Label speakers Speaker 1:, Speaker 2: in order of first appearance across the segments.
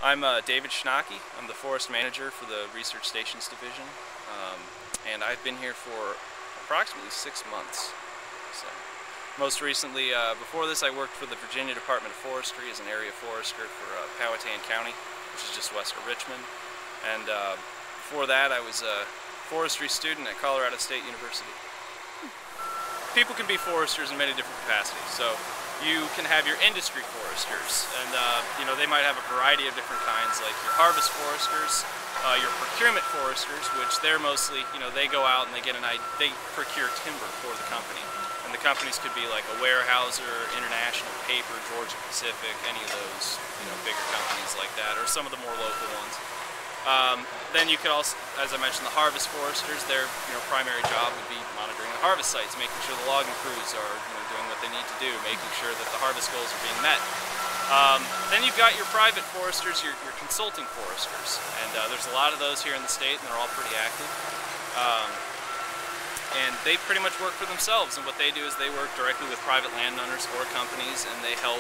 Speaker 1: I'm David Schnake. I'm the forest manager for the Research Stations Division, and I've been here for approximately 6 months. So, most recently, before this, I worked for the Virginia Department of Forestry as an area forester for Powhatan County, which is just west of Richmond. And before that, I was a forestry student at Colorado State University. People can be foresters in many different capacities. So you can have your industry foresters, and they might have a variety of different kinds, like your harvest foresters, your procurement foresters, which they're mostly, they go out and they procure timber for the company. And the companies could be like a Weyerhaeuser, International Paper, Georgia Pacific, any of those, bigger companies like that, or some of the more local ones. Then you could also, as I mentioned, the harvest foresters, their primary job would be monitoring the harvest sites, making sure the logging crews are doing what they need to do, making sure that the harvest goals are being met. Then you've got your private foresters, your consulting foresters, and there's a lot of those here in the state, and they're all pretty active. And they pretty much work for themselves, and what they do is they work directly with private landowners or companies, and they help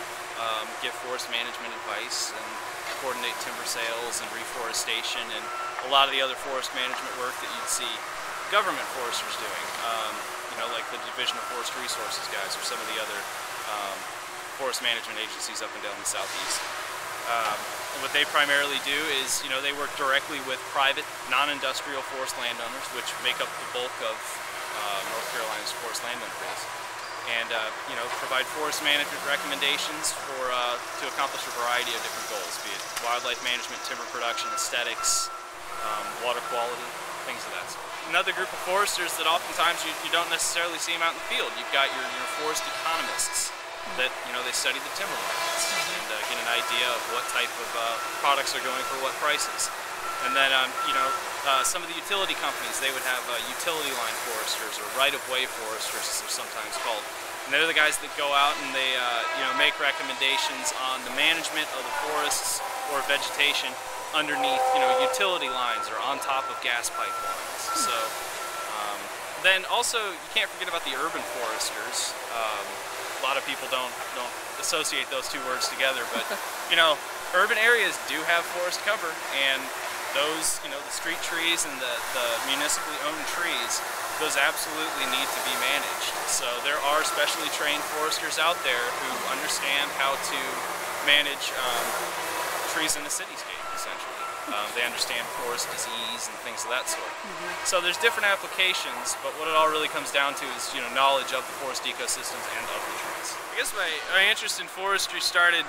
Speaker 1: give forest management advice and coordinate timber sales and reforestation and a lot of the other forest management work that you'd see government foresters doing, like the Division of Forest Resources guys or some of the other forest management agencies up and down the southeast. And what they primarily do is, they work directly with private, non-industrial forest landowners, which make up the bulk of North Carolina's forest landowner base, and provide forest management recommendations to accomplish a variety of different goals, be it wildlife management, timber production, aesthetics, water quality, things of that sort. Another group of foresters that oftentimes you don't necessarily see them out in the field. You've got your forest economists that they study the timber markets and get an idea of what type of products are going for what prices. And then some of the utility companies, they would have utility line foresters or right-of-way foresters, as they're sometimes called. And they're the guys that go out and they make recommendations on the management of the forests or vegetation underneath utility lines or on top of gas pipelines. So then also you can't forget about the urban foresters. A lot of people don't associate those two words together, but urban areas do have forest cover, and those, the street trees and the municipally owned trees, those absolutely need to be managed. So there are specially trained foresters out there who understand how to manage trees in the cityscape, essentially. They understand forest disease and things of that sort. So there's different applications, but what it all really comes down to is knowledge of the forest ecosystems and of the trees. I guess my interest in forestry started,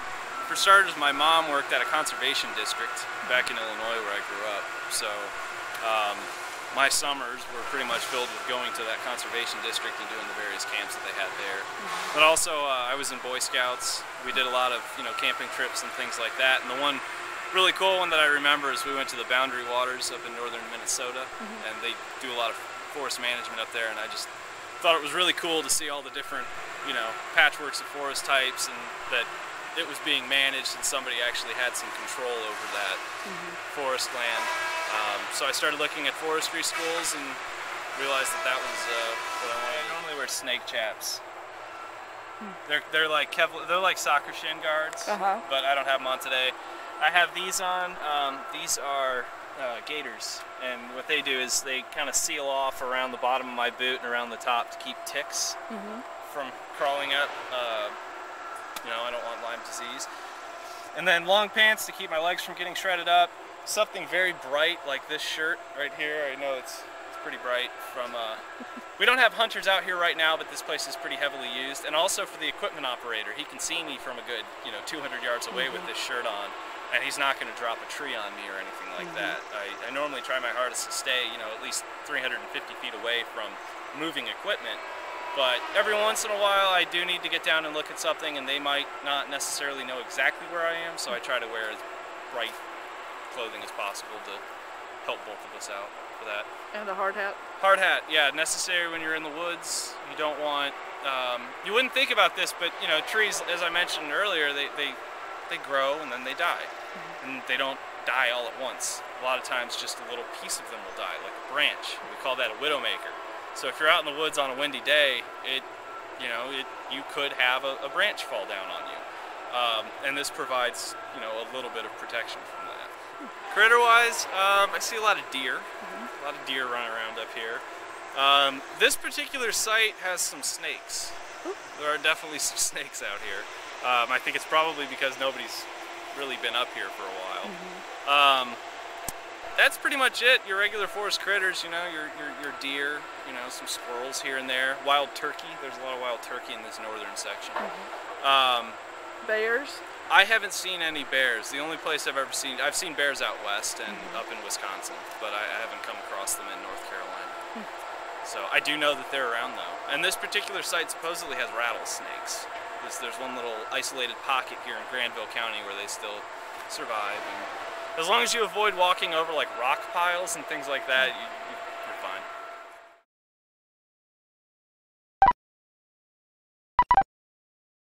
Speaker 1: for starters, my mom worked at a conservation district back in Illinois where I grew up. So my summers were pretty much filled with going to that conservation district and doing the various camps that they had there. But also I was in Boy Scouts. We did a lot of camping trips and things like that. And the one really cool one that I remember is we went to the Boundary Waters up in northern Minnesota, and they do a lot of forest management up there, and I just thought it was really cool to see all the different patchworks of forest types, and that it was being managed and somebody actually had some control over that forest land. So I started looking at forestry schools and realized that was what I wanted. I normally wear snake chaps. They're like Kevlar, they're like soccer shin guards, but I don't have them on today. I have these on. These are gaiters, and what they do is they kind of seal off around the bottom of my boot and around the top to keep ticks from crawling up. I don't want Lyme disease. And then long pants to keep my legs from getting shredded up. Something very bright like this shirt right here. I know it's pretty bright. We don't have hunters out here right now, but this place is pretty heavily used. And also for the equipment operator, he can see me from a good 200 yards away with this shirt on, and he's not going to drop a tree on me or anything like that. I normally try my hardest to stay at least 350 feet away from moving equipment. But every once in a while I do need to get down and look at something, and they might not necessarily know exactly where I am, so I try to wear as bright clothing as possible to help both of us out for that.
Speaker 2: And a hard hat?
Speaker 1: Hard hat, yeah, necessary when you're in the woods. You don't want, you wouldn't think about this, but trees, as I mentioned earlier, they grow and then they die. And they don't die all at once. A lot of times just a little piece of them will die, like a branch. We call that a widowmaker. So if you're out in the woods on a windy day, you could have a branch fall down on you. and this provides, you know, a little bit of protection from that. Critter-wise, I see a lot of deer. A lot of deer running around up here. This particular site has some snakes. There are definitely some snakes out here. I think it's probably because nobody's really been up here for a while. That's pretty much it. Your regular forest critters, you know, your deer, you know, some squirrels here and there. Wild turkey. There's a lot of wild turkey in this northern section.
Speaker 2: Bears?
Speaker 1: I haven't seen any bears. The only place I've seen bears out west and up in Wisconsin, but I haven't come across them in North Carolina. So I do know that they're around though. And this particular site supposedly has rattlesnakes. There's one little isolated pocket here in Granville County where they still survive. And as long as you avoid walking over like rock piles and things like that,